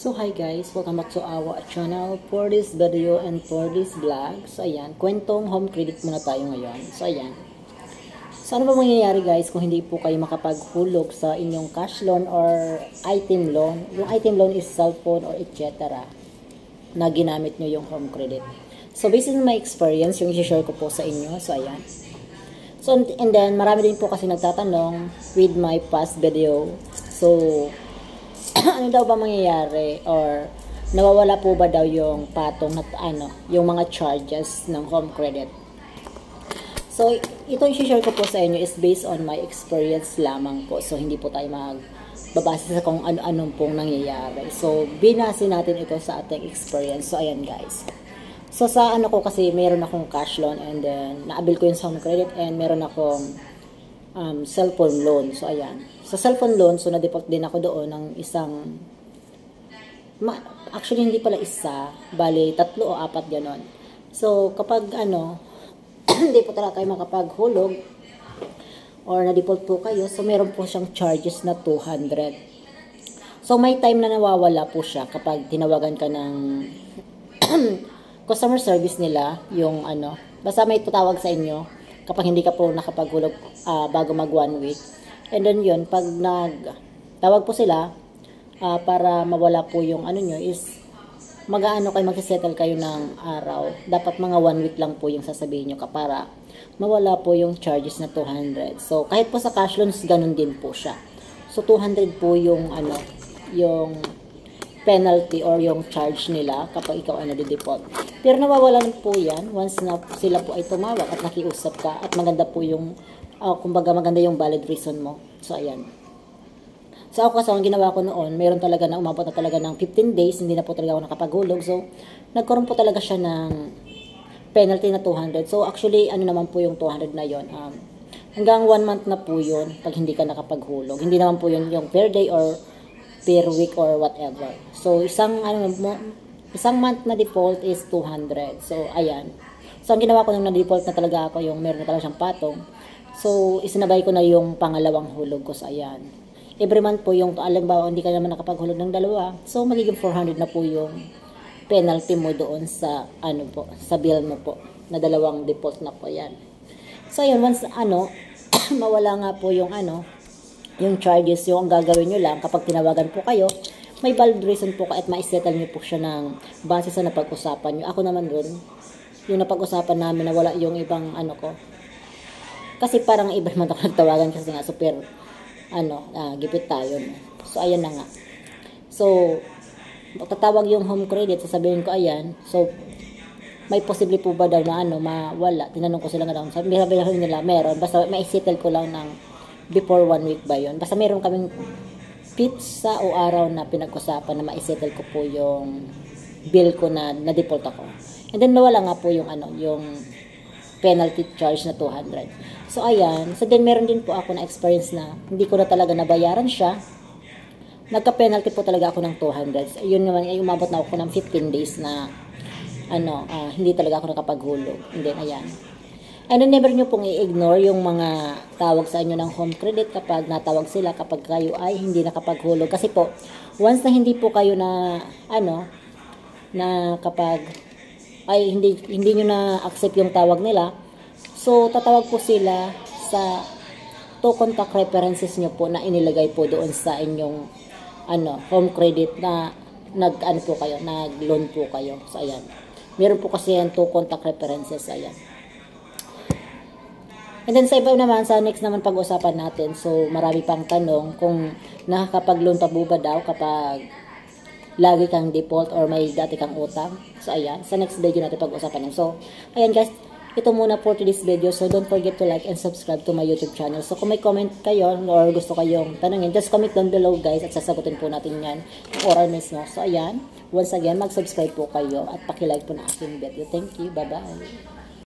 So hi guys, welcome back to our channel for this video and for this vlog. So ayan, kwentong home credit muna tayo ngayon. So ayan, so ano ba mangyayari guys kung hindi po kayo makapaghulog sa inyong cash loan or item loan? Yung item loan is cellphone or etc. na ginamit nyo yung home credit. So based on my experience, yung i-share ko po sa inyo. So ayan. So and then marami din po kasi nagtatanong with my past video. So ano daw ba mangyayari or nawawala po ba daw yung patong na yung mga charges ng home credit. So ito yung share ko po sa inyo is based on my experience lamang po. So hindi po tayo magbabase sa kung ano-anong pong nangyayari. So binase natin ito sa ating experience. So ayan guys. So sa ko kasi meron akong cash loan and then naabil ko yung home credit and meron akong cellphone loan. So ayan. Sa cellphone loan, so na-default din ako doon ng isang actually hindi pala isa, bali 3 o 4 ganon. So kapag hindi po talaga kayo makapaghulog or na-default po kayo, so meron po siyang charges na 200. So may time na nawawala po siya kapag tinawagan ka ng customer service nila, yung basta may tutawag sa inyo kapag hindi ka po nakapaghulog bago mag 1 week. And then yun, pag nagtawag po sila para mawala po yung nyo is kayo, magsisettle kayo ng araw. Dapat mga 1 week lang po yung sasabihin nyo para mawala po yung charges na 200. So kahit po sa cash loans, ganun din po siya. So 200 po yung yung penalty or yung charge nila kapag ikaw ay nade-default. Pero nawawalan po yan once na sila po ay tumawag at nakiusap ka at maganda po yung kumbaga maganda yung valid reason mo. So ayan. So ako kasi ang ginawa ko noon, meron talaga na umabot na talaga ng 15 days, hindi na po talaga ako nakapaghulog. So nagkaroon po talaga siya ng penalty na 200. So actually naman po yung 200 na yon, hanggang 1 month na po yun pag hindi ka nakapaghulog. Hindi naman po yun yung per day or per week or whatever. So isang month na default is 200. So ayan. So ang ginawa ko nung na-default na talaga ako, yung meron na talaga siyang patong. So isinabay ko na yung pangalawang hulog ko sa ayan. Every month po yung alam ba hindi ka naman nakapaghulog ng dalawa. So magiging 400 na po yung penalty mo doon sa sa bill mo po na dalawang default na po yan. So ayan, once mawala nga po yung yung charges, yung gagawin nyo lang kapag tinawagan po kayo, may valid reason po at ma-settle nyo po siya ng base sa napag-usapan nyo. Ako naman dun, yung napag-usapan namin na wala yung ibang ko. Kasi parang iba naman ako nagtawagan kasi nga super gipit tayo. No? So ayan na nga. So tatawag yung home credit, sasabihin ko ayan. So may possible po ba daw na mawala? Tinanong ko sila nga daw. Sabi nila meron, basta ma-settle ko lang ng before 1 week ba yun. Basta meron kaming pizza o araw na pinag-usapan na ma-settle ko po yung bill ko na na-default ako. And then nawala nga po yung yung penalty charge na 200. So ayan, so then meron din po ako na experience na hindi ko na talaga nabayaran siya. Nagka-penalty po talaga ako ng 200. Yun naman ay umabot na ako ng 15 days na hindi talaga ako nakapaghulog. And then ayan. And then never nyo pong i-ignore yung mga tawag sa inyo ng home credit kapag natawag sila kapag kayo ay hindi nakapaghulog. Kasi po, once na hindi po kayo na na kapag ay hindi nyo na-accept yung tawag nila, so tatawag po sila sa contact references nyo po na inilagay po doon sa inyong home credit na po kayo, nag-loan po kayo. So ayan. Meron po kasi yan contact references, ayan. And then sa iba naman, sa next naman pag-usapan natin, so marami pang tanong kung nakakapag-loan pa ba daw kapag lagi kang default or may dati kang utang. So ayan, sa next video natin pag-usapan yan. So ayan guys, ito muna for today's video. So don't forget to like and subscribe to my YouTube channel. So kung may comment kayo or gusto kayong tanongin, just comment down below guys at sasagutin po natin yan oral mismo. So ayan, once again, mag-subscribe po kayo at paki-like po na aking video. Thank you, bye-bye.